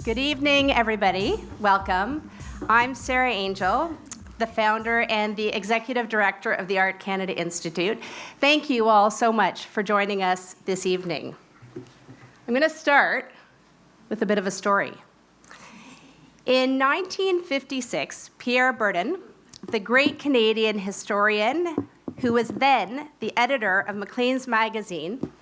Good evening, everybody. Welcome. I'm Sarah Angel, the founder and the executive director of the Art Canada Institute. Thank you all so much for joining us this evening. I'm going to start with a bit of a story. In 1956, Pierre Bourdin, the great Canadian historian who was then the editor of Maclean's magazine,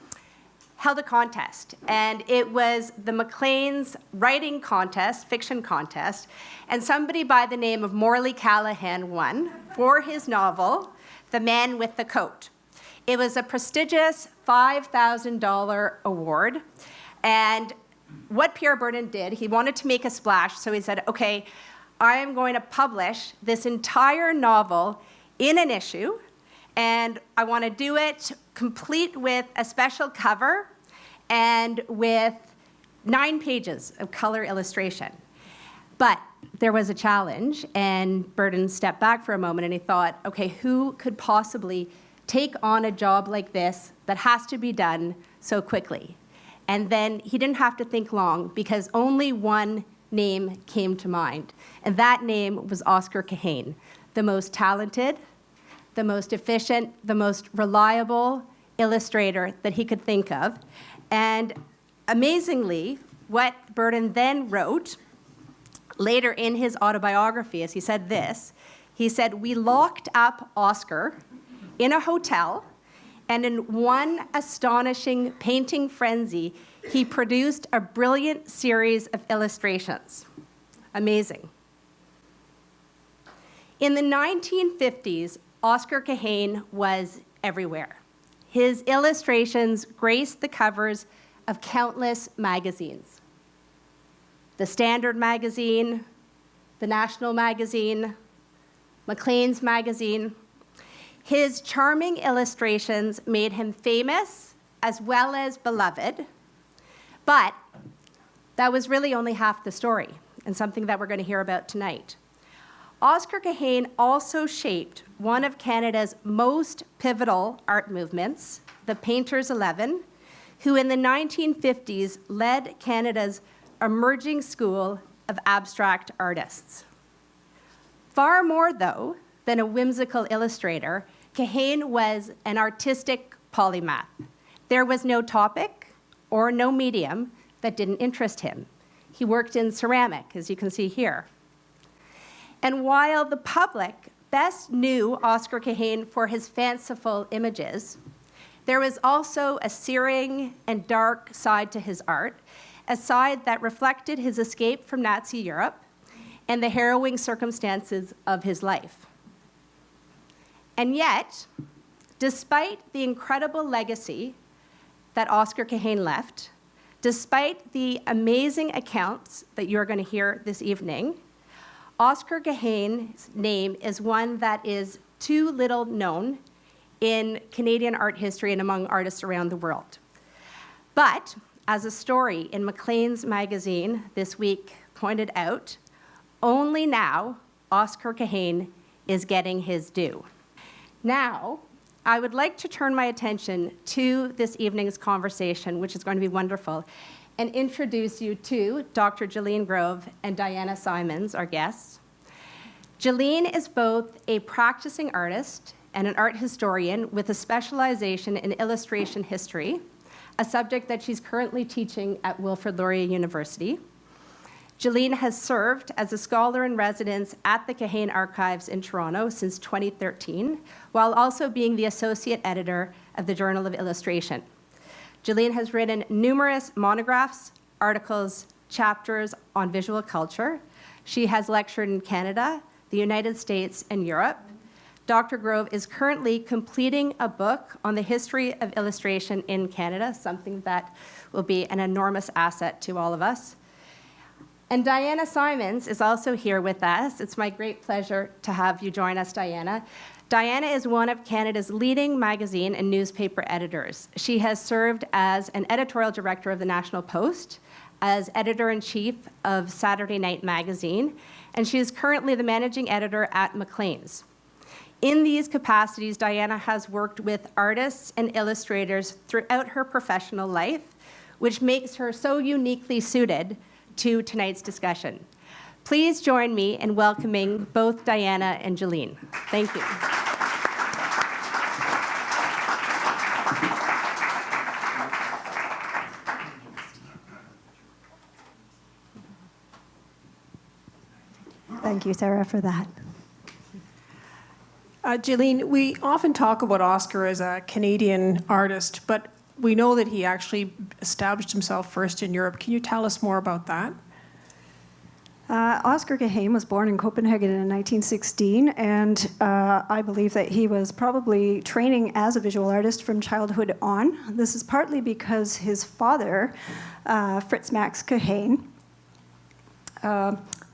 held a contest, and it was the Maclean's writing contest, fiction contest, and somebody by the name of Oscar Cahén won for his novel, The Man with the Coat. It was a prestigious $5,000 award, and what Pierre Bourdin did, he wanted to make a splash, so he said, okay, I am going to publish this entire novel in an issue, and I want to do it complete with a special cover and with 9 pages of color illustration. But there was a challenge, and Bourdin stepped back for a moment and he thought, okay, who could possibly take on a job like this that has to be done so quickly? And then he didn't have to think long because only one name came to mind, and that name was Oscar Cahén, the most talented, the most efficient, the most reliable illustrator that he could think of. And amazingly, what Bourdin then wrote later in his autobiography is he said this. He said, we locked up Oscar in a hotel, and in one astonishing painting frenzy, he produced a brilliant series of illustrations. Amazing. In the 1950s, Oscar Cahén was everywhere. His illustrations graced the covers of countless magazines. The Standard magazine, the National magazine, Maclean's magazine. His charming illustrations made him famous as well as beloved, but that was really only half the story, and something that we're going to hear about tonight. Oscar Cahén also shaped one of Canada's most pivotal art movements, the Painters 11, who in the 1950s led Canada's emerging school of abstract artists. Far more, though, than a whimsical illustrator, Cahén was an artistic polymath. There was no topic or no medium that didn't interest him. He worked in ceramic, as you can see here. And while the public best knew Oscar Cahén for his fanciful images, there was also a searing and dark side to his art, a side that reflected his escape from Nazi Europe and the harrowing circumstances of his life. And yet, despite the incredible legacy that Oscar Cahén left, despite the amazing accounts that you're going to hear this evening, Oscar Cahén's name is one that is too little known in Canadian art history and among artists around the world. But as a story in Maclean's magazine this week pointed out, only now Oscar Cahén is getting his due. Now, I would like to turn my attention to this evening's conversation, which is going to be wonderful, and introduce you to Dr. Jaleen Grove and Dianna Symonds, our guests. Jaleen is both a practicing artist and an art historian with a specialization in illustration history, a subject that she's currently teaching at Wilfrid Laurier University. Jaleen has served as a scholar in residence at the Cahén Archives in Toronto since 2013, while also being the associate editor of the Journal of Illustration. Jaleen has written numerous monographs, articles, chapters on visual culture. She has lectured in Canada, the United States, and Europe. Dr. Grove is currently completing a book on the history of illustration in Canada, something that will be an enormous asset to all of us. And Dianna Symonds is also here with us. It's my great pleasure to have you join us, Dianna. Dianna is one of Canada's leading magazine and newspaper editors. She has served as an editorial director of the National Post, as editor-in-chief of Saturday Night Magazine, and she is currently the managing editor at Maclean's. In these capacities, Dianna has worked with artists and illustrators throughout her professional life, which makes her so uniquely suited to tonight's discussion. Please join me in welcoming both Dianna and Jaleen. Thank you. Thank you, Sarah, for that. Jaleen, we often talk about Oscar as a Canadian artist, but we know that he actually established himself first in Europe. Can you tell us more about that? Oscar Cahén was born in Copenhagen in 1916, and I believe that he was probably training as a visual artist from childhood on. This is partly because his father, Fritz Max Cahén,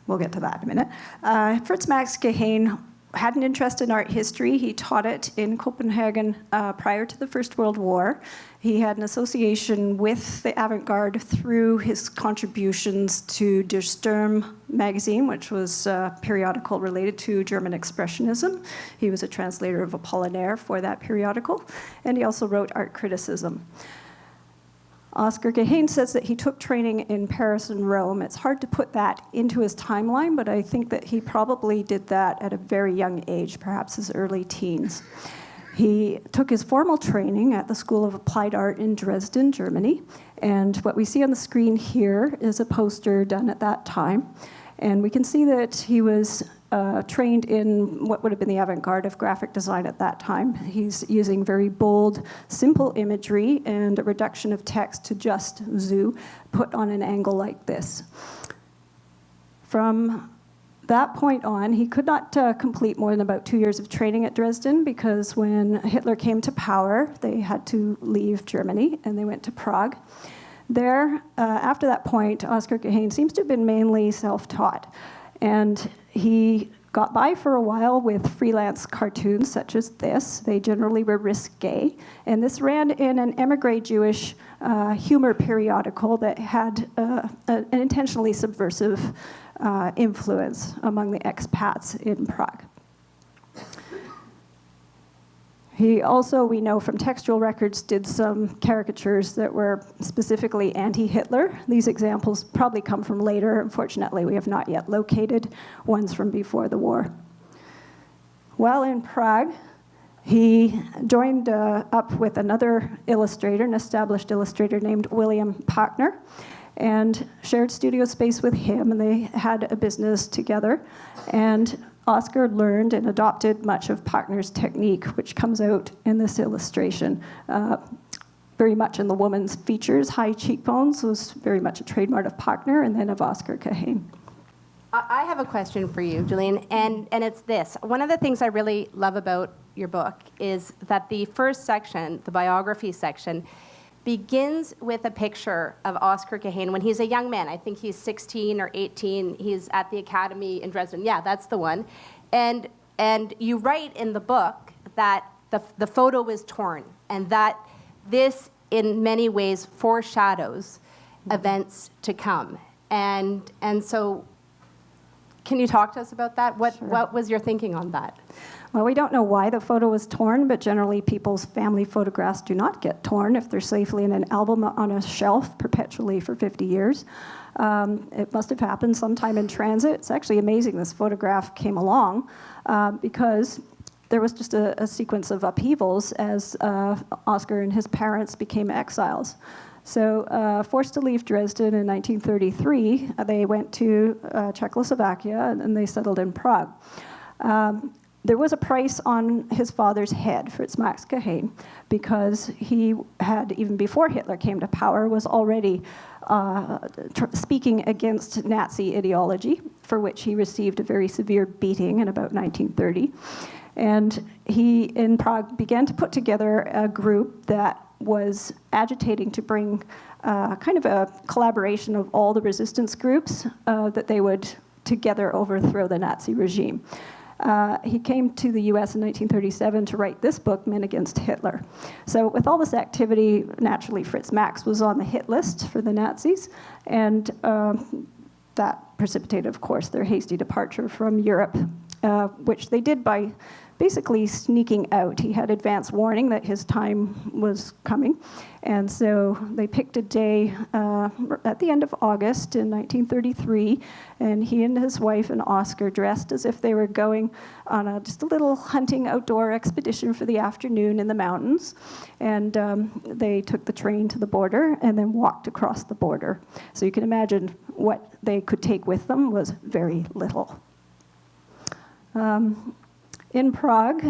we'll get to that in a minute. Fritz Max Cahén had an interest in art history. He taught it in Copenhagen prior to the First World War. He had an association with the avant-garde through his contributions to Der Sturm magazine, which was a periodical related to German Expressionism. He was a translator of Apollinaire for that periodical, and he also wrote art criticism. Oscar Cahén says that he took training in Paris and Rome. It's hard to put that into his timeline, but I think that he probably did that at a very young age, perhaps his early teens. He took his formal training at the School of Applied Art in Dresden, Germany, and what we see on the screen here is a poster done at that time. And we can see that he was trained in what would have been the avant-garde of graphic design at that time. He's using very bold, simple imagery and a reduction of text to just zoo, put on an angle like this. From that point on, he could not complete more than about 2 years of training at Dresden, because when Hitler came to power, they had to leave Germany and they went to Prague. There, after that point, Oscar Cahén seems to have been mainly self-taught. And he got by for a while with freelance cartoons such as this. They generally were risque. And this ran in an emigre Jewish humor periodical that had an intentionally subversive influence among the expats in Prague. He also, we know from textual records, did some caricatures that were specifically anti-Hitler. These examples probably come from later. Unfortunately, we have not yet located ones from before the war. While in Prague, he joined up with another illustrator, an established illustrator named William Pachner, and shared studio space with him, and they had a business together. And Oscar learned and adopted much of Pachner's technique, which comes out in this illustration. Very much in the woman's features, high cheekbones was very much a trademark of Pachner and then of Oscar Cahén. I have a question for you, Jaleen, and it's this. One of the things I really love about your book is that the first section, the biography section, begins with a picture of Oscar Cahén when he's a young man. I think he's 16 or 18. He's at the academy in Dresden. Yeah, that's the one. And you write in the book that the photo was torn, and that this, in many ways, foreshadows events to come. And so, can you talk to us about that? What was your thinking on that? Well, we don't know why the photo was torn, but generally people's family photographs do not get torn if they're safely in an album on a shelf perpetually for 50 years. It must have happened sometime in transit. It's actually amazing this photograph came along because there was just a sequence of upheavals as Oscar and his parents became exiles. So forced to leave Dresden in 1933, they went to Czechoslovakia and they settled in Prague. There was a price on his father's head, Fritz Max Cahén, because he had, even before Hitler came to power, was already speaking against Nazi ideology, for which he received a very severe beating in about 1930. And he, in Prague, began to put together a group that was agitating to bring kind of a collaboration of all the resistance groups that they would together overthrow the Nazi regime. He came to the US in 1937 to write this book, Men Against Hitler. So with all this activity, naturally Fritz Max was on the hit list for the Nazis, and that precipitated, of course, their hasty departure from Europe, which they did by basically sneaking out. He had advance warning that his time was coming. And so they picked a day at the end of August in 1933, and he and his wife and Oscar dressed as if they were going on just a little hunting outdoor expedition for the afternoon in the mountains. And they took the train to the border and then walked across the border. So you can imagine what they could take with them was very little. In Prague,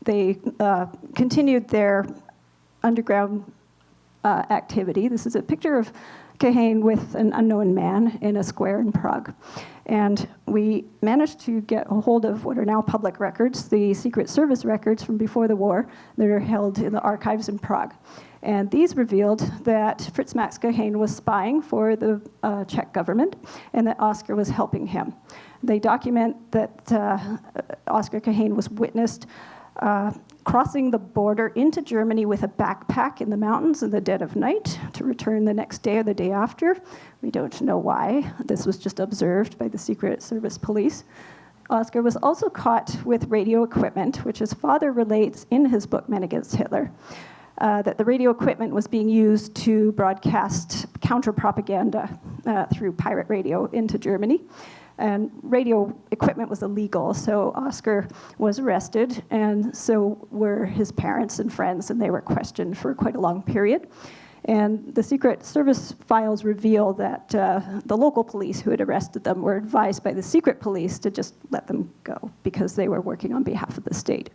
they continued their underground activity. This is a picture of Cahén with an unknown man in a square in Prague. And we managed to get a hold of what are now public records, the Secret Service records from before the war that are held in the archives in Prague. And these revealed that Fritz Max Cahén was spying for the Czech government and that Oscar was helping him. They document that Oscar Cahén was witnessed crossing the border into Germany with a backpack in the mountains in the dead of night to return the next day or the day after. We don't know why. This was just observed by the Secret Service police. Oscar was also caught with radio equipment, which his father relates in his book, Men Against Hitler, that the radio equipment was being used to broadcast counter-propaganda through pirate radio into Germany. And radio equipment was illegal, so Oscar was arrested, and so were his parents and friends, and they were questioned for quite a long period. And the Secret Service files reveal that the local police who had arrested them were advised by the secret police to just let them go because they were working on behalf of the state.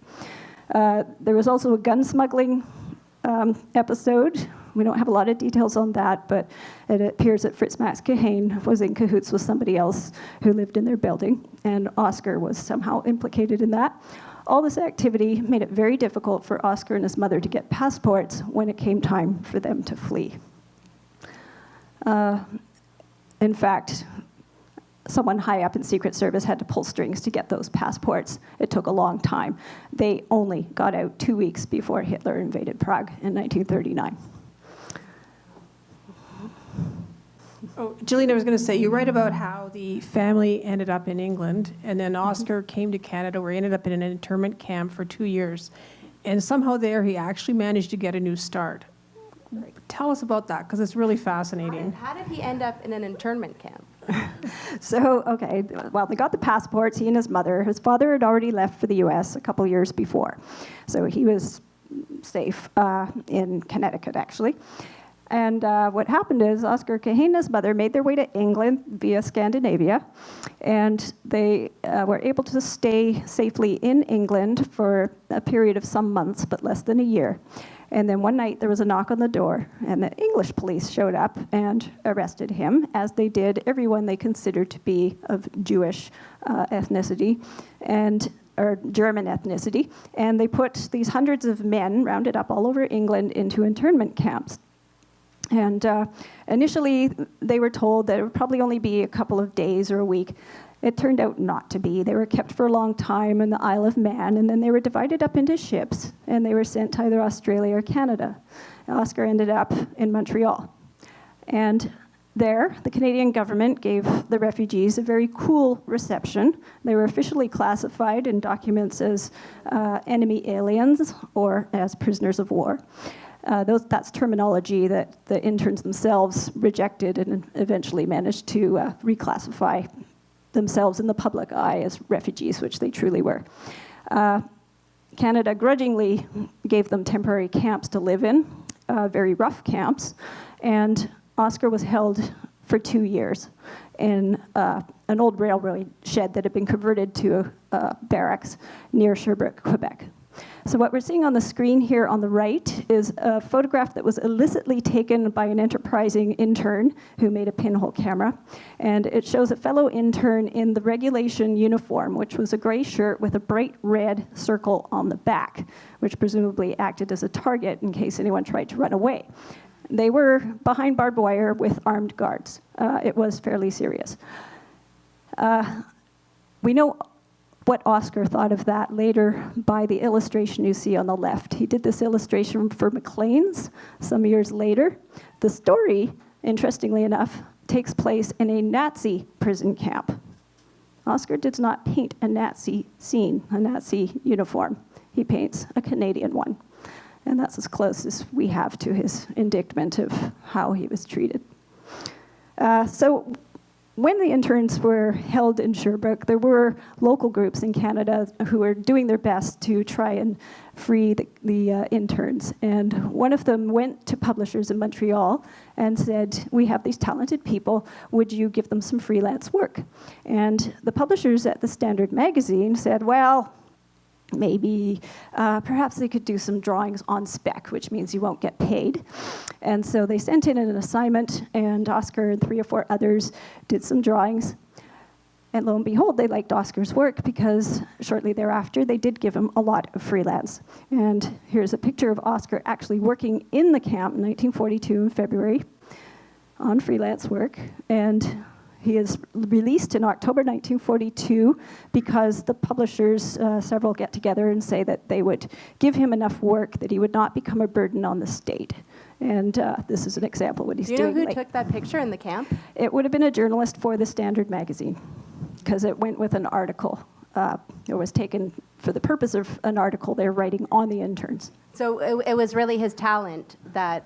There was also a gun smuggling episode. We don't have a lot of details on that, but it appears that Fritz Max Cahén was in cahoots with somebody else who lived in their building, and Oscar was somehow implicated in that. All this activity made it very difficult for Oscar and his mother to get passports when it came time for them to flee. In fact, someone high up in Secret Service had to pull strings to get those passports. It took a long time. They only got out 2 weeks before Hitler invaded Prague in 1939. Oh, Jaleen, I was going to say, you write about how the family ended up in England, and then Oscar came to Canada, where he ended up in an internment camp for 2 years. And somehow there, he actually managed to get a new start. Right. Tell us about that, because it's really fascinating. How did he end up in an internment camp? So, okay, well, they got the passports, he and his mother. His father had already left for the US a couple years before. So he was safe in Connecticut, actually. And what happened is Oscar Cahén and his mother made their way to England via Scandinavia, and they were able to stay safely in England for a period of some months, but less than a year. And then one night there was a knock on the door, and the English police showed up and arrested him, as they did everyone they considered to be of Jewish ethnicity or German ethnicity. And they put these hundreds of men, rounded up all over England, into internment camps. And initially, they were told that it would probably only be a couple of days or a week. It turned out not to be. They were kept for a long time in the Isle of Man, and then they were divided up into ships, and they were sent to either Australia or Canada. Oscar ended up in Montreal. And there, the Canadian government gave the refugees a very cool reception. They were officially classified in documents as enemy aliens or as prisoners of war. That's terminology that the interns themselves rejected and eventually managed to reclassify themselves in the public eye as refugees, which they truly were. Canada grudgingly gave them temporary camps to live in, very rough camps, and Oscar was held for 2 years in an old railroad shed that had been converted to barracks near Sherbrooke, Quebec. So what we're seeing on the screen here on the right is a photograph that was illicitly taken by an enterprising intern who made a pinhole camera. And it shows a fellow intern in the regulation uniform, which was a gray shirt with a bright red circle on the back, which presumably acted as a target in case anyone tried to run away. They were behind barbed wire with armed guards. It was fairly serious. We know what Oscar thought of that later by the illustration you see on the left. He did this illustration for Maclean's some years later. The story, interestingly enough, takes place in a Nazi prison camp. Oscar does not paint a Nazi scene, a Nazi uniform. He paints a Canadian one. And that's as close as we have to his indictment of how he was treated. So when the interns were held in Sherbrooke, there were local groups in Canada who were doing their best to try and free the interns. And one of them went to publishers in Montreal and said, we have these talented people, would you give them some freelance work? And the publishers at the Standard magazine said, well, maybe perhaps they could do some drawings on spec, which means you won't get paid. And so they sent in an assignment, and Oscar and 3 or 4 others did some drawings. And lo and behold, they liked Oscar's work, because shortly thereafter, they did give him a lot of freelance. And here's a picture of Oscar actually working in the camp in 1942 in February on freelance work. And he is released in October 1942 because the publishers, several get together and say that they would give him enough work that he would not become a burden on the state. And this is an example of what he's doing. Do you know who took that picture in the camp? It would have been a journalist for the Standard magazine, because it went with an article. It was taken for the purpose of an article they're writing on the interns. So it was really his talent that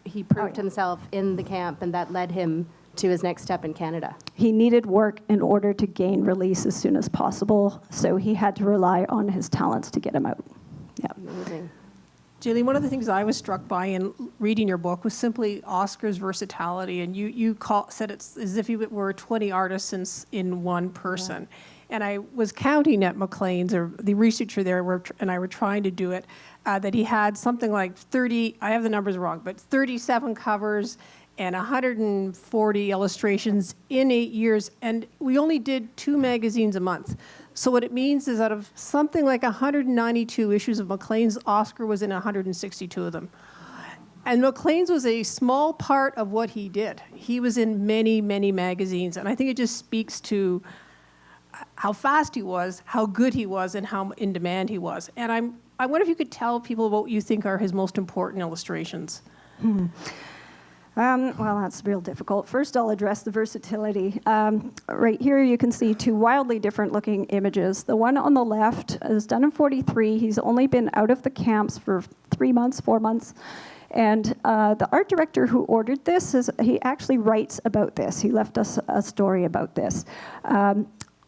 he proved himself in the camp, and that led him to his next step in Canada. He needed work in order to gain release as soon as possible, so he had to rely on his talents to get him out. Yeah. Amazing. Jaleen, one of the things I was struck by in reading your book was simply Oscar's versatility, and you said it's as if he were 20 artisans in one person. Yeah. And I was counting at Maclean's, or the researcher there and I were trying to do it, that he had something like 30, I have the numbers wrong, but 37 covers and 140 illustrations in 8 years, and we only did 2 magazines a month. So what it means is out of something like 192 issues of Maclean's, Oscar was in 162 of them. And Maclean's was a small part of what he did. He was in many, many magazines, and I think it just speaks to how fast he was, how good he was, and how in demand he was. And I wonder if you could tell people what you think are his most important illustrations. Well, that's real difficult. First, I'll address the versatility. Right here, you can see 2 wildly different looking images. The one on the left is done in 43. He's only been out of the camps for 3 months, 4 months. And the art director who ordered this, he actually writes about this. He left us a story about this.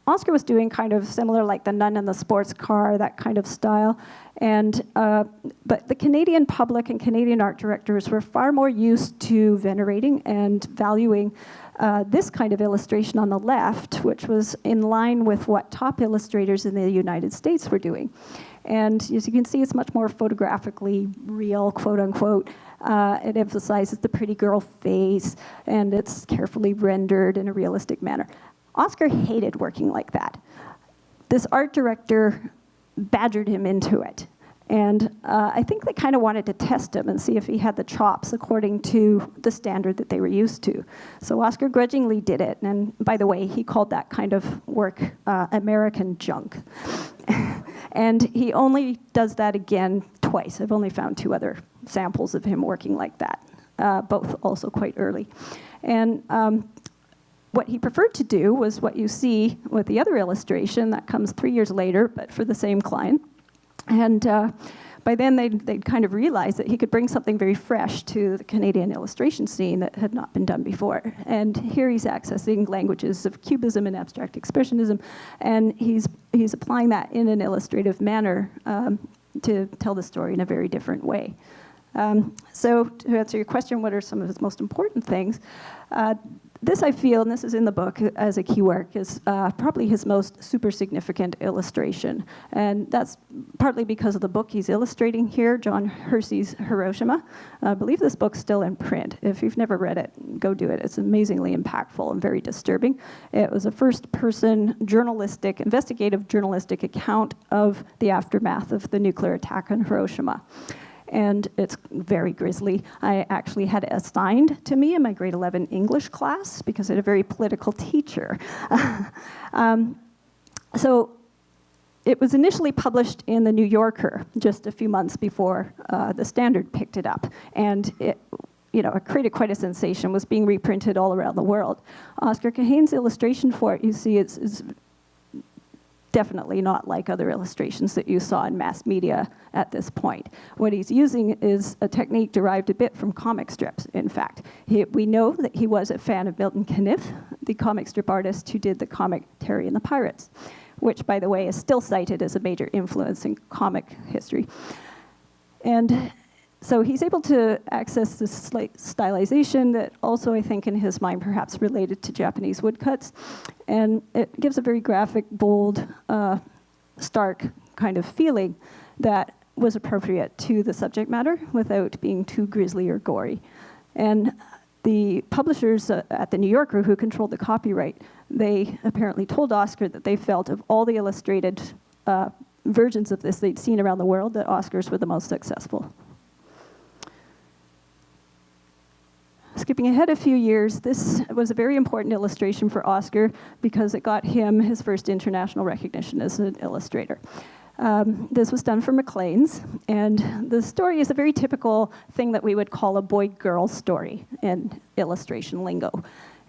Oscar was doing kind of similar, like the nun in the sports car, that kind of style. And but the Canadian public and Canadian art directors were far more used to venerating and valuing this kind of illustration on the left, which was in line with what top illustrators in the United States were doing. And as you can see, it's much more photographically real, quote unquote. It emphasizes the pretty girl face, and it's carefully rendered in a realistic manner. Oscar hated working like that. This art director badgered him into it. And I think they kind of wanted to test him and see if he had the chops according to the standard that they were used to. So Oscar grudgingly did it. And by the way, he called that kind of work American junk. And he only does that again twice. I've only found 2 other samples of him working like that, both also quite early. And what he preferred to do was what you see with the other illustration that comes 3 years later, but for the same client. And by then, they'd kind of realized that he could bring something very fresh to the Canadian illustration scene that had not been done before. And here he's accessing languages of Cubism and abstract expressionism, and he's applying that in an illustrative manner to tell the story in a very different way. So to answer your question, what are some of his most important things? This, I feel, and this is in the book as a key work, is probably his most super significant illustration. And that's partly because of the book he's illustrating here, John Hersey's Hiroshima. I believe this book's still in print. If you've never read it, go do it. It's amazingly impactful and very disturbing. It was a first-person investigative journalistic account of the aftermath of the nuclear attack on Hiroshima. And it's very grisly. I actually had it assigned to me in my grade 11 English class because I had a very political teacher. So it was initially published in the New Yorker just a few months before the Standard picked it up. And it created quite a sensation, was being reprinted all around the world. Oscar Cahén's illustration for it, you see, is definitely not like other illustrations that you saw in mass media at this point. What he's using is a technique derived a bit from comic strips, in fact. We know that he was a fan of Milton Caniff, the comic strip artist who did the comic Terry and the Pirates, which, by the way, is still cited as a major influence in comic history. And so he's able to access this slight stylization that also, I think, in his mind, perhaps related to Japanese woodcuts. And it gives a very graphic, bold, stark kind of feeling that was appropriate to the subject matter without being too grisly or gory. And the publishers at the New Yorker who controlled the copyright, they apparently told Oscar that they felt of all the illustrated versions of this they'd seen around the world, that Oscar's were the most successful. Skipping ahead a few years, this was a very important illustration for Oscar because it got him his first international recognition as an illustrator. This was done for Maclean's, and the story is a very typical thing that we would call a boy-girl story in illustration lingo.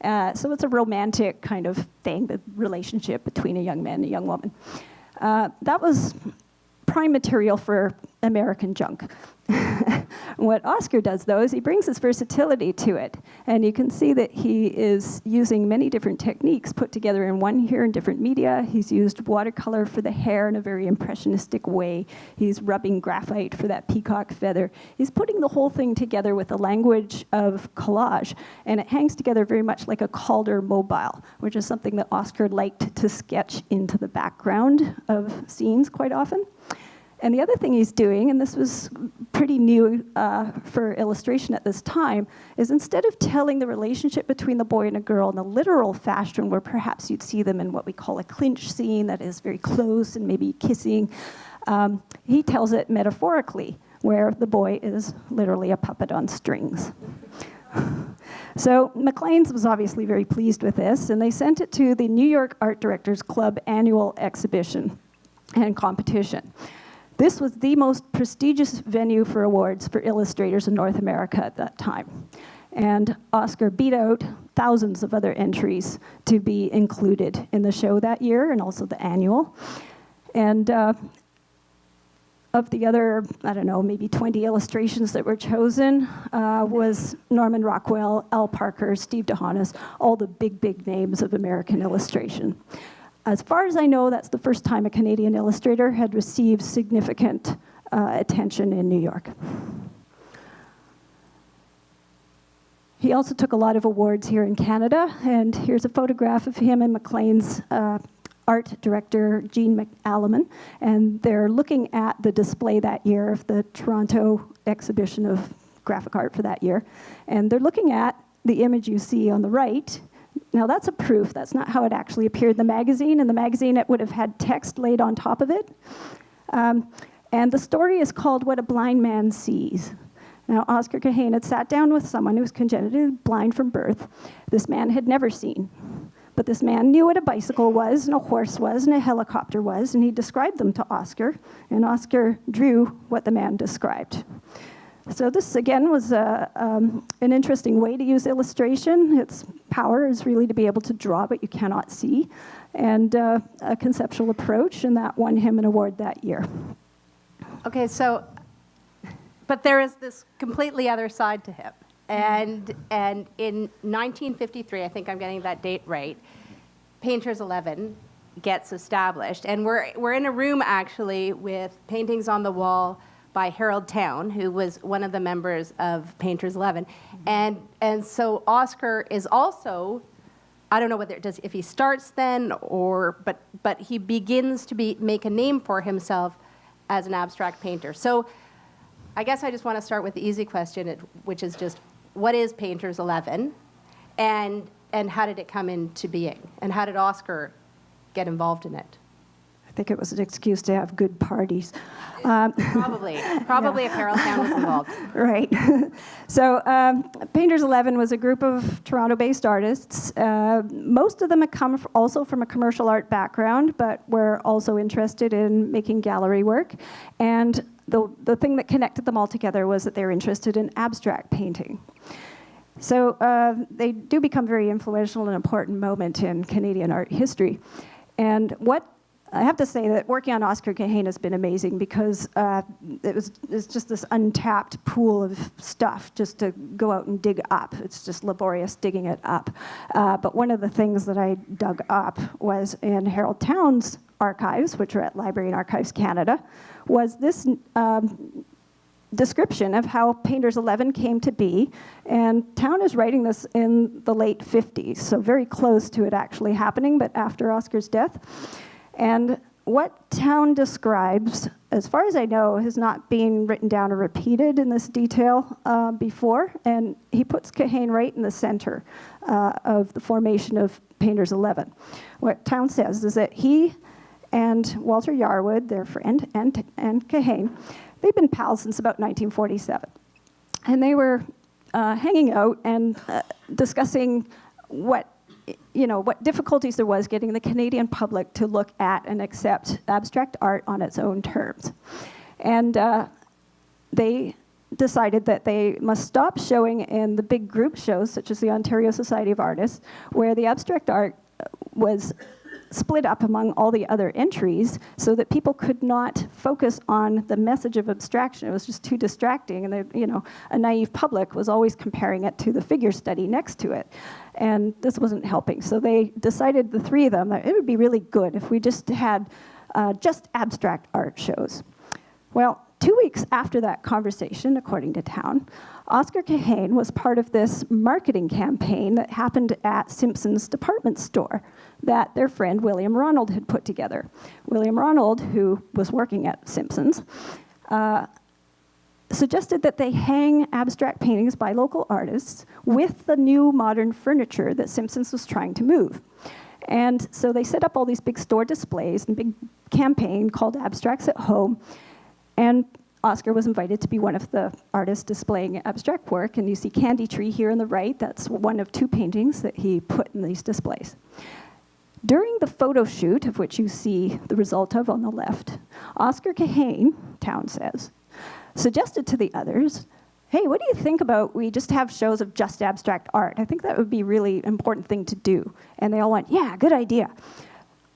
So it's a romantic kind of thing, the relationship between a young man and a young woman. That was prime material for American junk. What Oscar does, though, is he brings his versatility to it. And you can see that he is using many different techniques put together in one here in different media. He's used watercolor for the hair in a very impressionistic way. He's rubbing graphite for that peacock feather. He's putting the whole thing together with the language of collage. And it hangs together very much like a Calder mobile, which is something that Oscar liked to sketch into the background of scenes quite often. And the other thing he's doing, and this was pretty new for illustration at this time, is instead of telling the relationship between the boy and a girl in a literal fashion, where perhaps you'd see them in what we call a clinch scene that is very close and maybe kissing, he tells it metaphorically, where the boy is literally a puppet on strings. So Maclean's was obviously very pleased with this, and they sent it to the New York Art Directors Club annual exhibition and competition. This was the most prestigious venue for awards for illustrators in North America at that time. And Oscar beat out thousands of other entries to be included in the show that year and also the annual. And of the other, I don't know, maybe 20 illustrations that were chosen was Norman Rockwell, Al Parker, Steve DeHanas, all the big names of American illustration. As far as I know, that's the first time a Canadian illustrator had received significant attention in New York. He also took a lot of awards here in Canada, and here's a photograph of him and Maclean's art director, Jean McAlliman, and they're looking at the display that year of the Toronto exhibition of graphic art for that year, and they're looking at the image you see on the right. Now that's a proof. That's not how it actually appeared in the magazine. In the magazine, it would have had text laid on top of it. And the story is called What a Blind Man Sees. Now, Oscar Cahén had sat down with someone who was congenitally blind from birth. This man had never seen. But this man knew what a bicycle was, and a horse was, and a helicopter was, and he described them to Oscar, and Oscar drew what the man described. So this, again, was an interesting way to use illustration. Its power is really to be able to draw what you cannot see, and a conceptual approach, and that won him an award that year. Okay, so, but there is this completely other side to him. And in 1953, I think I'm getting that date right, Painters 11 gets established. And we're in a room, actually, with paintings on the wall by Harold Town, who was one of the members of Painters 11. And so Oscar is also, I don't know whether it does, if he starts then, or but he begins to make a name for himself as an abstract painter. So I guess I just want to start with the easy question, which is just, what is Painters 11, and how did it come into being, and how did Oscar get involved in it? I think it was an excuse to have good parties. Probably if Harold Town was involved. Right. So Painters 11 was a group of Toronto-based artists. Most of them had come also from a commercial art background, but were also interested in making gallery work. And the thing that connected them all together was that they were interested in abstract painting. So they do become very influential and an important moment in Canadian art history. And what I have to say that working on Oscar Cahén has been amazing because it's just this untapped pool of stuff just to go out and dig up. It's just laborious digging it up. But one of the things that I dug up was in Harold Town's archives, which are at Library and Archives Canada, was this description of how Painters 11 came to be. And Town is writing this in the late 50s, so very close to it actually happening, but after Oscar's death. And what Town describes, as far as I know, has not been written down or repeated in this detail before. And he puts Cahén right in the center of the formation of Painters 11. What Town says is that he and Walter Yarwood, their friend, and Cahén, they've been pals since about 1947. And they were hanging out and discussing what difficulties there was getting the Canadian public to look at and accept abstract art on its own terms. And they decided that they must stop showing in the big group shows, such as the Ontario Society of Artists, where the abstract art was split up among all the other entries so that people could not focus on the message of abstraction. It was just too distracting, and a naive public was always comparing it to the figure study next to it. And this wasn't helping. So they decided, the three of them, that it would be really good if we just had just abstract art shows. Well, 2 weeks after that conversation, according to Town, Oscar Cahén was part of this marketing campaign that happened at Simpson's department store that their friend William Ronald had put together. William Ronald, who was working at Simpson's, suggested that they hang abstract paintings by local artists with the new modern furniture that Simpson's was trying to move. And so they set up all these big store displays and big campaign called Abstracts at Home. And Oscar was invited to be one of the artists displaying abstract work. And you see Candy Tree here on the right. That's one of 2 paintings that he put in these displays. During the photo shoot, of which you see the result of on the left, Oscar Cahén, Town says, suggested to the others, hey, what do you think about we just have shows of just abstract art? I think that would be a really important thing to do. And they all went, yeah, good idea.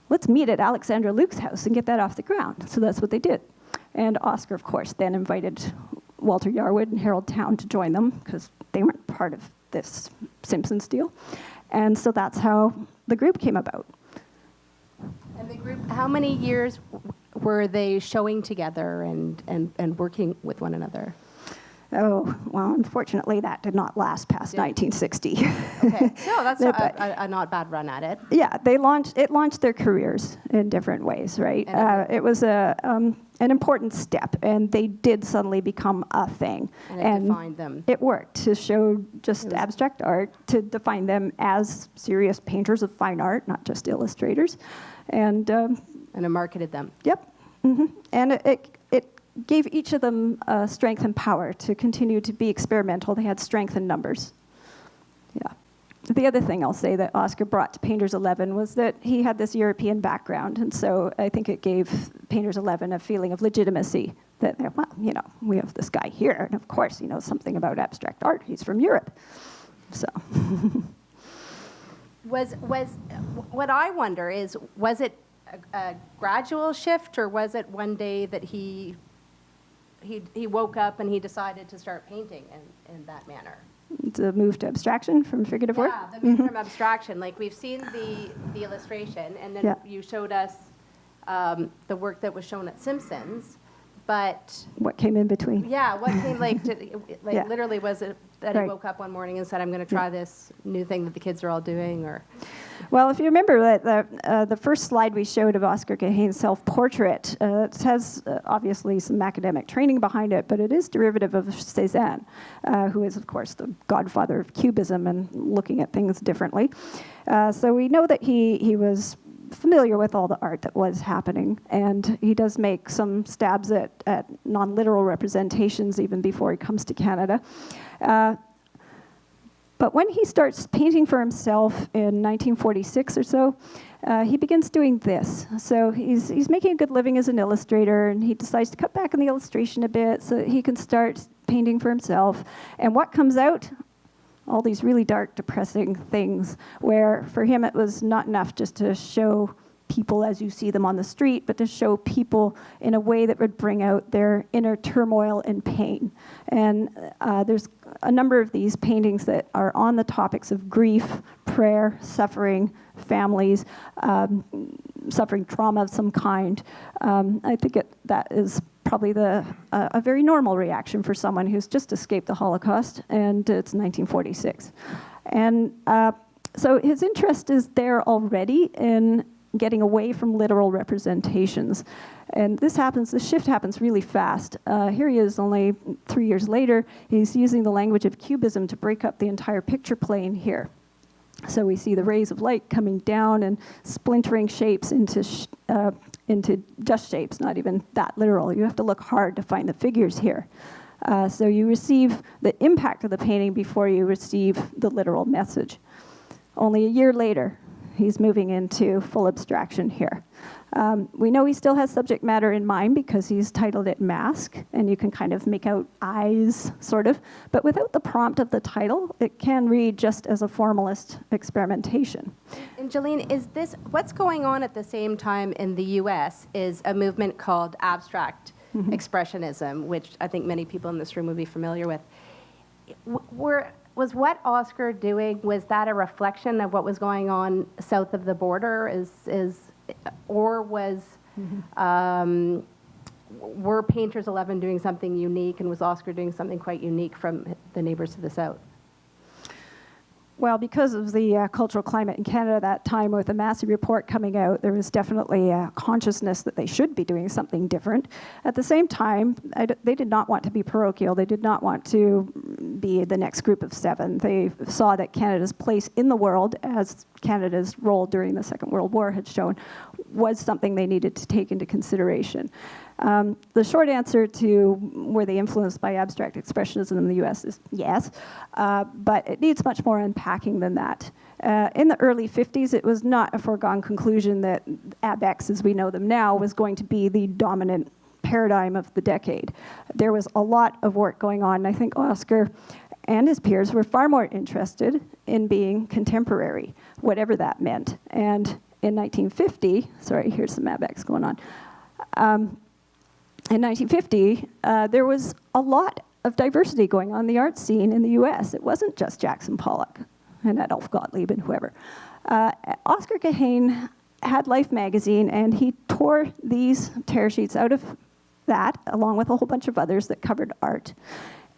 Let's meet at Alexandra Luke's house and get that off the ground. So that's what they did. And Oscar, of course, then invited Walter Yarwood and Harold Town to join them because they weren't part of this Simpsons deal. And so that's how the group came about. And the group, how many years were they showing together and working with one another? Oh, well, unfortunately, that did not last past 1960. Okay, no, that's a not bad run at it. Yeah, it launched their careers in different ways, right? It was an important step, and they did suddenly become a thing. And it defined them. It worked to show just abstract art, to define them as serious painters of fine art, not just illustrators. And it marketed them. Yep. Mm-hmm. And it gave each of them strength and power to continue to be experimental. They had strength in numbers. Yeah. The other thing I'll say that Oscar brought to Painters 11 was that he had this European background, and so I think it gave Painters 11 a feeling of legitimacy that, well, we have this guy here, and of course he knows something about abstract art. He's from Europe. So. Was what I wonder is, was it a gradual shift, or was it one day that he woke up and he decided to start painting in that manner? The move to abstraction from figurative work? Yeah, the move from abstraction. Like, we've seen the illustration, and then you showed us the work that was shown at Simpson's, but... What came in between? Yeah, what came, literally, was it that he woke up one morning and said, I'm going to try this new thing that the kids are all doing, or... Well, if you remember that the first slide we showed of Oscar Cahén's self-portrait, it has obviously some academic training behind it, but it is derivative of Cézanne, who is, of course, the godfather of Cubism and looking at things differently. So we know that he was familiar with all the art that was happening, and he does make some stabs at non-literal representations even before he comes to Canada. But when he starts painting for himself in 1946 or so, he begins doing this. So he's making a good living as an illustrator, and he decides to cut back on the illustration a bit so that he can start painting for himself. And what comes out? All these really dark, depressing things, where for him it was not enough just to show people as you see them on the street, but to show people in a way that would bring out their inner turmoil and pain. And there's a number of these paintings that are on the topics of grief, prayer, suffering, families, suffering trauma of some kind. I think that is probably a very normal reaction for someone who's just escaped the Holocaust, and it's 1946. And so his interest is there already in getting away from literal representations. And this shift happens really fast. Here he is only 3 years later. He's using the language of cubism to break up the entire picture plane here. So we see the rays of light coming down and splintering shapes into just shapes, not even that literal. You have to look hard to find the figures here. So you receive the impact of the painting before you receive the literal message. Only a year later, he's moving into full abstraction here. We know he still has subject matter in mind because he's titled it Mask, and you can kind of make out eyes, sort of. But without the prompt of the title, it can read just as a formalist experimentation. And Jaleen, what's going on at the same time in the US is a movement called abstract expressionism, which I think many people in this room would be familiar with. Was what Oscar doing, was that a reflection of what was going on south of the border? Or were Painters 11 doing something unique, and was Oscar doing something quite unique from the neighbors to the south? Well, because of the cultural climate in Canada at that time, with the Massey Report coming out, there was definitely a consciousness that they should be doing something different. At the same time, they did not want to be parochial. They did not want to be the next group of seven. They saw that Canada's place in the world, as Canada's role during the Second World War had shown, was something they needed to take into consideration. The short answer to were they influenced by abstract expressionism in the US is yes, but it needs much more unpacking than that. In the early 50s, it was not a foregone conclusion that AbEx, as we know them now, was going to be the dominant paradigm of the decade. There was a lot of work going on, and I think Oscar and his peers were far more interested in being contemporary, whatever that meant. And in 1950, sorry, here's some AbEx going on. In 1950, there was a lot of diversity going on in the art scene in the US. It wasn't just Jackson Pollock and Adolf Gottlieb and whoever. Oscar Cahén had Life magazine, and he tore these tear sheets out of that, along with a whole bunch of others that covered art.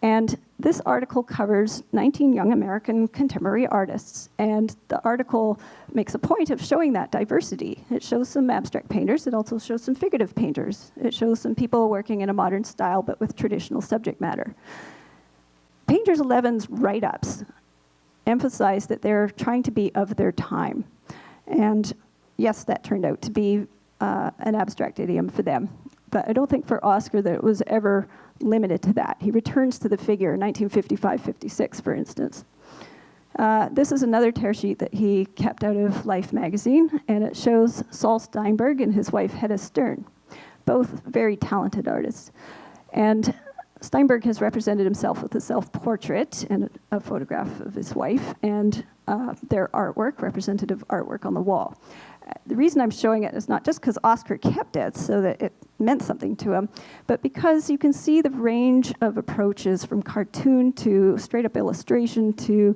And this article covers 19 young American contemporary artists, and the article makes a point of showing that diversity. It shows some abstract painters, it also shows some figurative painters. It shows some people working in a modern style, but with traditional subject matter. Painters 11's write-ups emphasize that they're trying to be of their time. And yes, that turned out to be an abstract idiom for them. But I don't think for Oscar that it was ever limited to that. He returns to the figure, 1955-56, for instance. This is another tear sheet that he kept out of Life magazine, and it shows Saul Steinberg and his wife Hedda Stern, both very talented artists. And Steinberg has represented himself with a self-portrait and a photograph of his wife, and their artwork, representative artwork on the wall. The reason I'm showing it is not just because Oscar kept it so that it meant something to him, but because you can see the range of approaches from cartoon to straight-up illustration to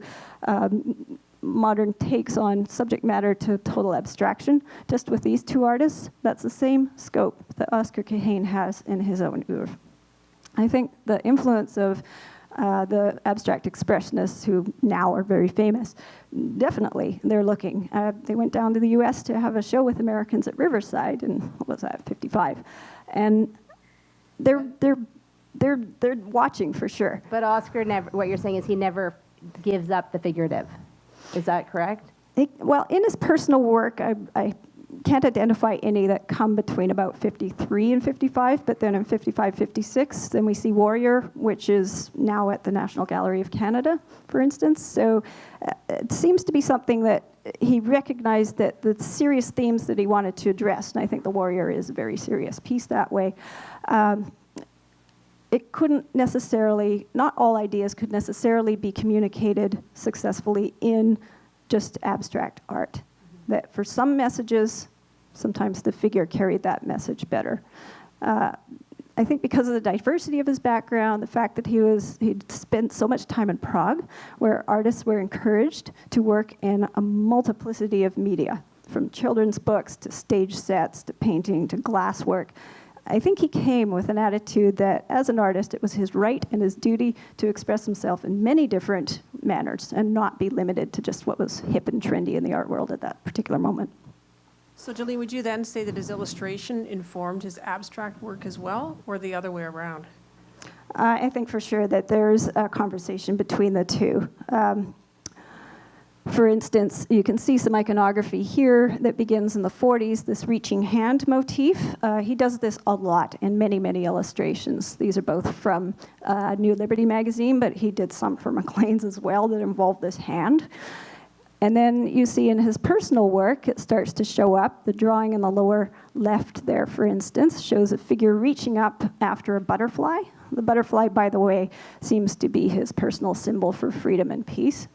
modern takes on subject matter to total abstraction. Just with these two artists, that's the same scope that Oscar Cahén has in his own oeuvre. I think the influence of the abstract expressionists, who now are very famous, definitely they're looking. They went down to the US to have a show with Americans at Riverside in, what was that, 55. And they're watching for sure. But Oscar never, what you're saying is he never gives up the figurative. Is that correct? Well, in his personal work, can't identify any that come between about 53 and 55, but then in 55, 56, then we see Warrior, which is now at the National Gallery of Canada, for instance. So it seems to be something that he recognized that the serious themes that he wanted to address, and I think The Warrior is a very serious piece that way, it couldn't necessarily, not all ideas could necessarily be communicated successfully in just abstract art. That for some messages, sometimes the figure carried that message better. I think because of the diversity of his background, the fact that he'd spent so much time in Prague, where artists were encouraged to work in a multiplicity of media, from children's books to stage sets to painting to glasswork. I think he came with an attitude that, as an artist, it was his right and his duty to express himself in many different manners and not be limited to just what was hip and trendy in the art world at that particular moment. So Jaleen, would you then say that his illustration informed his abstract work as well, or the other way around? I think for sure that there's a conversation between the two. For instance, you can see some iconography here that begins in the 40s, this reaching hand motif. He does this a lot in many, many illustrations. These are both from New Liberty magazine, but he did some for Maclean's as well that involved this hand. And then you see in his personal work, it starts to show up. The drawing in the lower left there, for instance, shows a figure reaching up after a butterfly. The butterfly, by the way, seems to be his personal symbol for freedom and peace.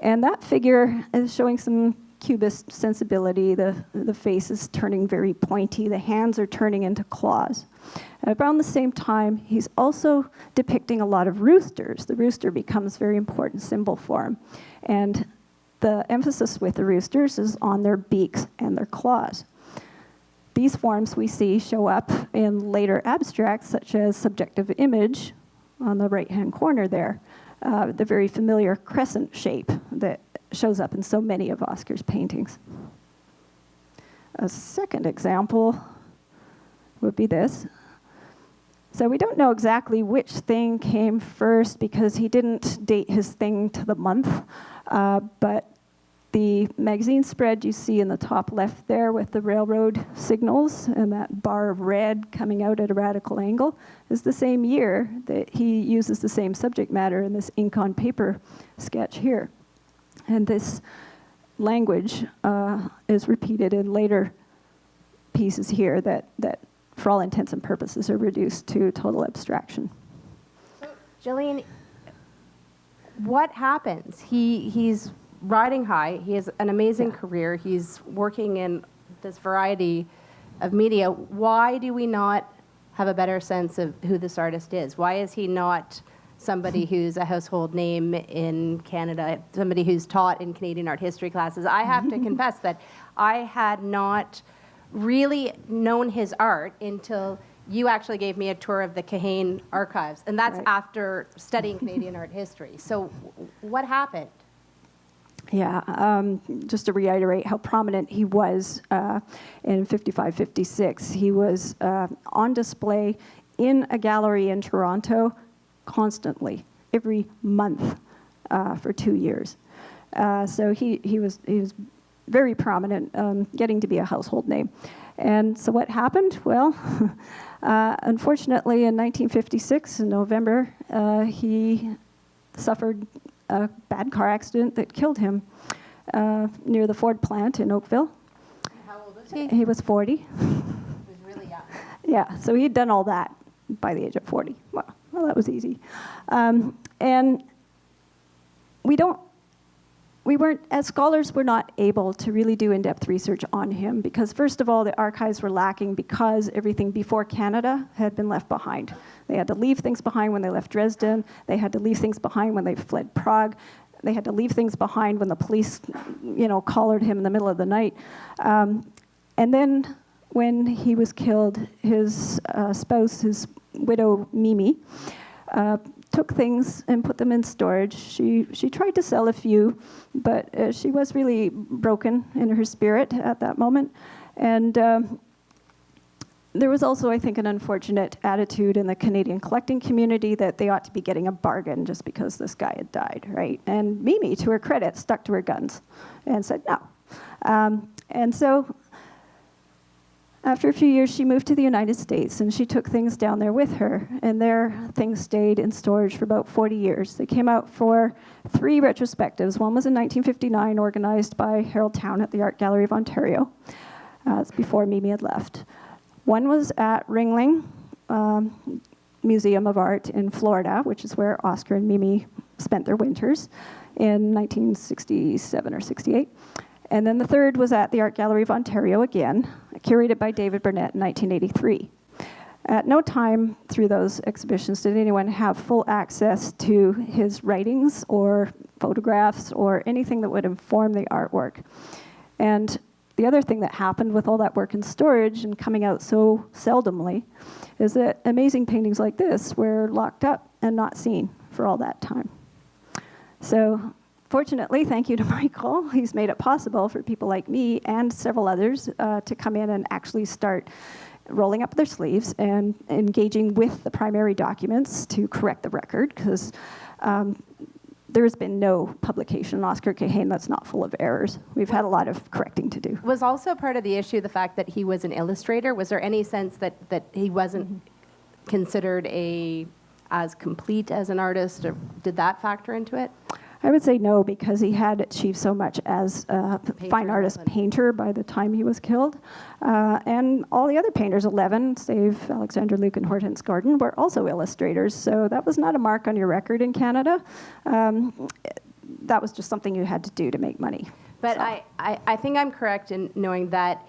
And that figure is showing some Cubist sensibility. The face is turning very pointy. The hands are turning into claws. And around the same time, he's also depicting a lot of roosters. The rooster becomes a very important symbol for him. And the emphasis with the roosters is on their beaks and their claws. These forms we see show up in later abstracts, such as Subjective Image on the right-hand corner there. The very familiar crescent shape that shows up in so many of Oscar's paintings. A second example would be this. So we don't know exactly which thing came first because he didn't date his thing to the month, but the magazine spread you see in the top left there with the railroad signals and that bar of red coming out at a radical angle is the same year that he uses the same subject matter in this ink on paper sketch here. And this language is repeated in later pieces here that for all intents and purposes are reduced to total abstraction. Jaleen, what happens? He's riding high. He has an amazing career. He's working in this variety of media. Why do we not have a better sense of who this artist is? Why is he not somebody who's a household name in Canada, somebody who's taught in Canadian art history classes? I have to confess that I had not really known his art until you actually gave me a tour of the Cahén archives, and that's after studying Canadian art history. So what happened? Yeah, just to reiterate how prominent he was in 55, 56. He was on display in a gallery in Toronto constantly, every month for 2 years. So he was very prominent, getting to be a household name. And so what happened? Well, unfortunately in 1956, in November, he suffered a bad car accident that killed him near the Ford plant in Oakville. How old was he? He was 40. He was really young. Yeah, so he'd done all that by the age of 40. Well, that was easy. And we weren't, as scholars, we're not able to really do in-depth research on him because, first of all, the archives were lacking because everything before Canada had been left behind. They had to leave things behind when they left Dresden. They had to leave things behind when they fled Prague. They had to leave things behind when the police, collared him in the middle of the night. And then when he was killed, his spouse, his widow, Mimi, took things and put them in storage. She tried to sell a few, but she was really broken in her spirit at that moment. And there was also, I think, an unfortunate attitude in the Canadian collecting community that they ought to be getting a bargain just because this guy had died, right? And Mimi, to her credit, stuck to her guns and said no. And so After a few years, she moved to the United States, and she took things down there with her. And there, things stayed in storage for about 40 years. They came out for 3 retrospectives. One was in 1959, organized by Harold Town at the Art Gallery of Ontario. It's before Mimi had left. One was at Ringling Museum of Art in Florida, which is where Oscar and Mimi spent their winters in 1967 or 68. And then the third was at the Art Gallery of Ontario again, curated by David Burnett in 1983. At no time through those exhibitions did anyone have full access to his writings or photographs or anything that would inform the artwork. And the other thing that happened with all that work in storage and coming out so seldomly is that amazing paintings like this were locked up and not seen for all that time. So fortunately, thank you to Michael, he's made it possible for people like me and several others to come in and actually start rolling up their sleeves and engaging with the primary documents to correct the record, because there's been no publication on Oscar Cahén that's not full of errors. We've had a lot of correcting to do. Was also part of the issue the fact that he was an illustrator? Was there any sense that he wasn't considered as complete as an artist, or did that factor into it? I would say no, because he had achieved so much as a fine artist painter by the time he was killed. And all the other painters, 11, save Alexander Luke and Hortense Gordon, were also illustrators. So that was not a mark on your record in Canada. That was just something you had to do to make money. But so. I think I'm correct in knowing that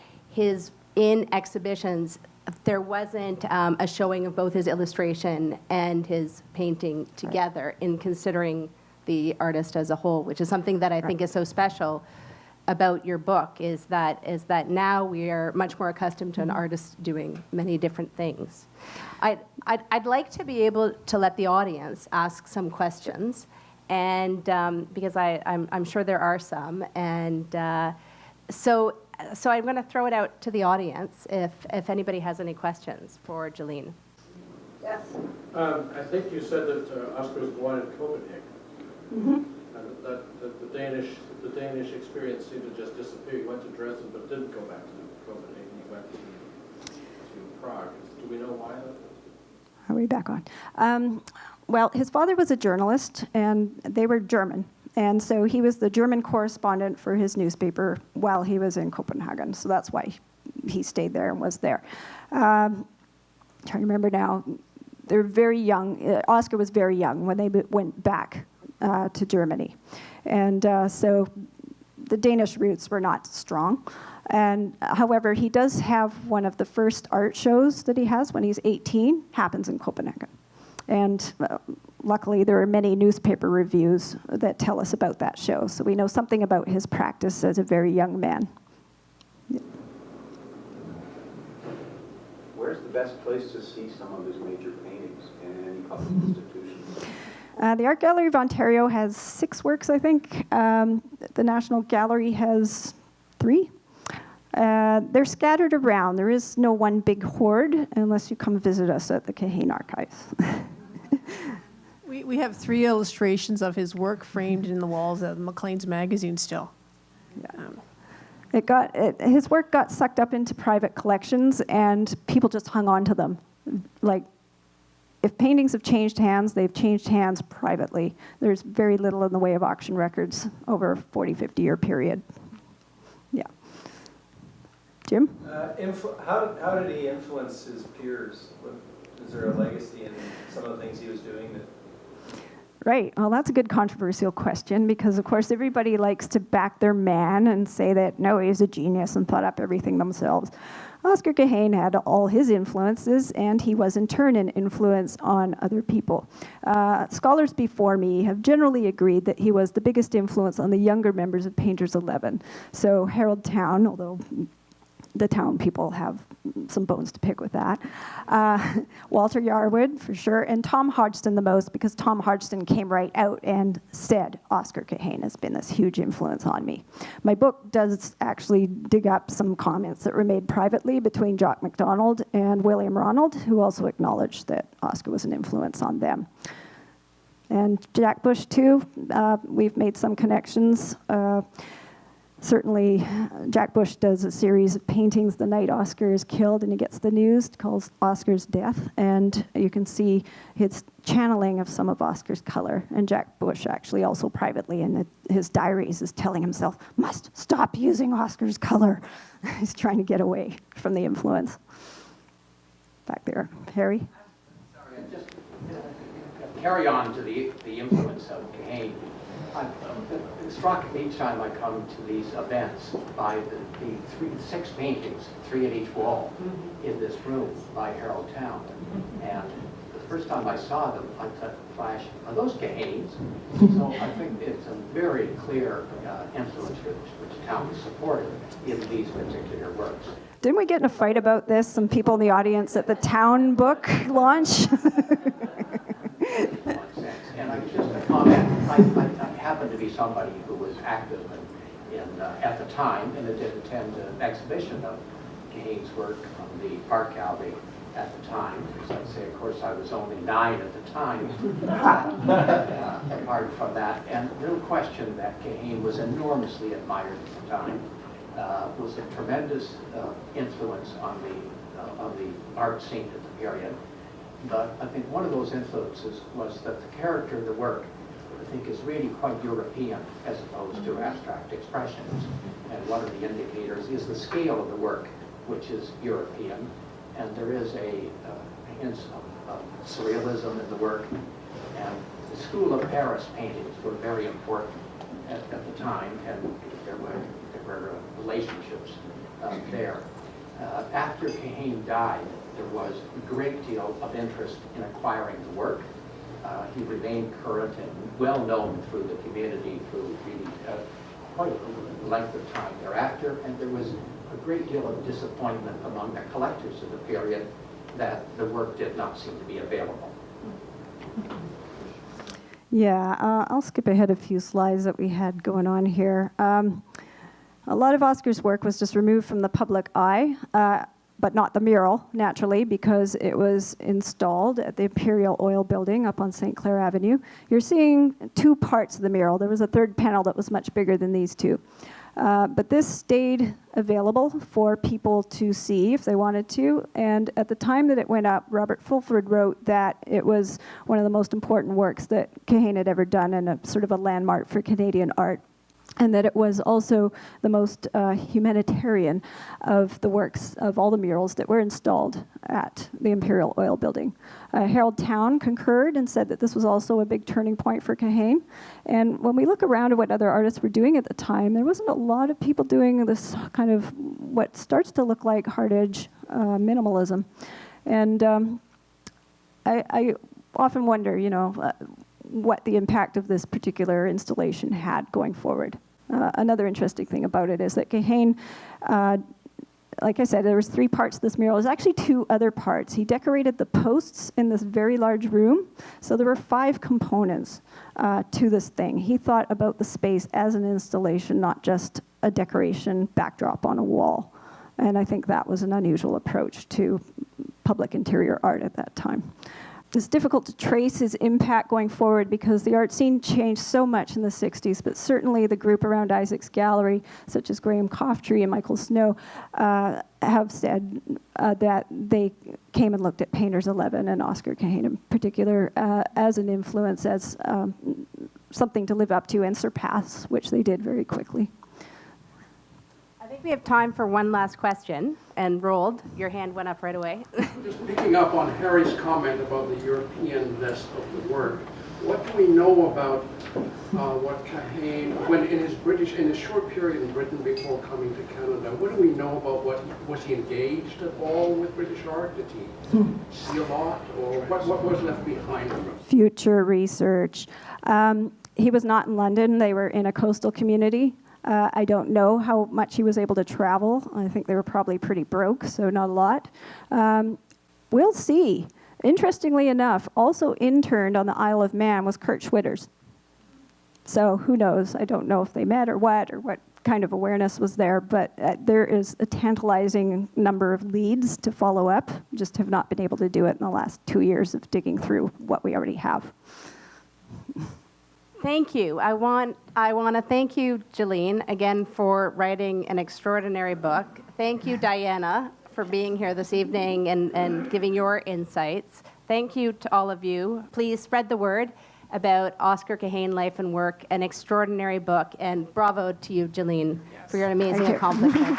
in exhibitions, there wasn't a showing of both his illustration and his painting together in considering the artist as a whole, which is something that I think is so special about your book, is that now we are much more accustomed to an artist doing many different things. I'd like to be able to let the audience ask some questions, and because I'm sure there are some, and so I'm going to throw it out to the audience if anybody has any questions for Jaleen. Yes. I think you said that Oscar was born in Copenhagen. Mm-hmm. And that the Danish experience seemed to just disappear. He went to Dresden, but didn't go back to Copenhagen. He went to Prague. Do we know why that was? Are we back on? Well, his father was a journalist, and they were German. And so he was the German correspondent for his newspaper while he was in Copenhagen. So that's why he stayed there and was there. Trying to remember now, they're very young. Oscar was very young when they went back to Germany. And so the Danish roots were not strong. And however, he does have one of the first art shows that he has when he's 18, happens in Copenhagen. And luckily, there are many newspaper reviews that tell us about that show. So we know something about his practice as a very young man. Yeah. Where's the best place to see some of his major paintings in any public institution? The Art Gallery of Ontario has 6 works, I think. The National Gallery has 3. They're scattered around. There is no one big hoard unless you come visit us at the Cahén Archives. We have 3 illustrations of his work framed in the walls of Maclean's magazine still. His work got sucked up into private collections, and people just hung on to them. Like, if paintings have changed hands, they've changed hands privately. There's very little in the way of auction records over a 40, 50-year period. Yeah. Jim? How did he influence his peers? Is there a legacy in some of the things he was doing that? Right. Well, that's a good controversial question, because, of course, everybody likes to back their man and say that, no, he's a genius and thought up everything themselves. Oscar Cahén had all his influences, and he was, in turn, an influence on other people. Scholars before me have generally agreed that he was the biggest influence on the younger members of Painters 11. So Harold Town, although the town people have some bones to pick with that. Walter Yarwood, for sure, and Tom Hodgson the most, because Tom Hodgson came right out and said, Oscar Cahén has been this huge influence on me. My book does actually dig up some comments that were made privately between Jock MacDonald and William Ronald, who also acknowledged that Oscar was an influence on them. And Jack Bush, too, we've made some connections. Certainly, Jack Bush does a series of paintings the night Oscar is killed, and he gets the news, calls Oscar's death, and you can see his channeling of some of Oscar's color. And Jack Bush actually also privately in his diaries is telling himself, must stop using Oscar's color. He's trying to get away from the influence. Back there, Harry? Sorry, I just carry on to the influence of Cahén. I'm struck each time I come to these events by the 6 paintings, 3 at each wall, in this room by Harold Town. And the first time I saw them, I thought, flash, are those Cahéns? So I think it's a very clear influence which Town supported in these particular works. Didn't we get in a fight about this, some people in the audience at the Town book launch? And I just a comment, I happen to be somebody who was active at the time, and I did attend an exhibition of Cahén's work on the art gallery at the time. As I say, of course, I was only 9 at the time, apart from that. And no question that Cahén was enormously admired at the time, was a tremendous influence on the art scene at the period. But I think one of those influences was that the character of the work, I think, is really quite European as opposed to abstract expressions. And one of the indicators is the scale of the work, which is European. And there is a hint of surrealism in the work. And the School of Paris paintings were very important at the time, and there were relationships there. After Cahén died, there was a great deal of interest in acquiring the work. He remained current and well known through the community through really quite a length of time thereafter, and there was a great deal of disappointment among the collectors of the period that the work did not seem to be available. Yeah, I'll skip ahead a few slides that we had going on here. A lot of Oscar's work was just removed from the public eye, but not the mural, naturally, because it was installed at the Imperial Oil building up on St. Clair Avenue. You're seeing 2 parts of the mural. There was a 3rd panel that was much bigger than these 2. But this stayed available for people to see if they wanted to. And at the time that it went up, Robert Fulford wrote that it was one of the most important works that Cahén had ever done and a sort of a landmark for Canadian art. And that it was also the most humanitarian of the works of all the murals that were installed at the Imperial Oil building. Harold Town concurred and said that this was also a big turning point for Cahén. And when we look around at what other artists were doing at the time, there wasn't a lot of people doing this kind of what starts to look like hard edge minimalism. And I often wonder, what the impact of this particular installation had going forward. Another interesting thing about it is that Cahén, like I said, there was 3 parts to this mural. There's actually 2 other parts. He decorated the posts in this very large room, so there were 5 components to this thing. He thought about the space as an installation, not just a decoration backdrop on a wall. And I think that was an unusual approach to public interior art at that time. It's difficult to trace his impact going forward because the art scene changed so much in the 60s, but certainly the group around Isaac's gallery, such as Graham Coftree and Michael Snow, have said that they came and looked at Painter's 11 and Oscar Cahén in particular as an influence, as something to live up to and surpass, which they did very quickly. I think we have time for one last question. And Roald, your hand went up right away. Just picking up on Harry's comment about the Europeanness of the work, what do we know about what Cahén, when in his short period in Britain before coming to Canada, what do we know about was he engaged at all with British art? Did he see a lot, or what was left behind him? Future research. He was not in London. They were in a coastal community. I don't know how much he was able to travel. I think they were probably pretty broke, so not a lot. We'll see. Interestingly enough, also interned on the Isle of Man was Kurt Schwitters. So who knows? I don't know if they met or what kind of awareness was there, but there is a tantalizing number of leads to follow up. Just have not been able to do it in the last 2 years of digging through what we already have. Thank you. I want to thank you, Jaleen, again for writing an extraordinary book. Thank you, Dianna, for being here this evening and giving your insights. Thank you to all of you. Please spread the word about Oscar Cahén, Life and Work, an extraordinary book, and bravo to you, Jaleen, for your amazing accomplishment.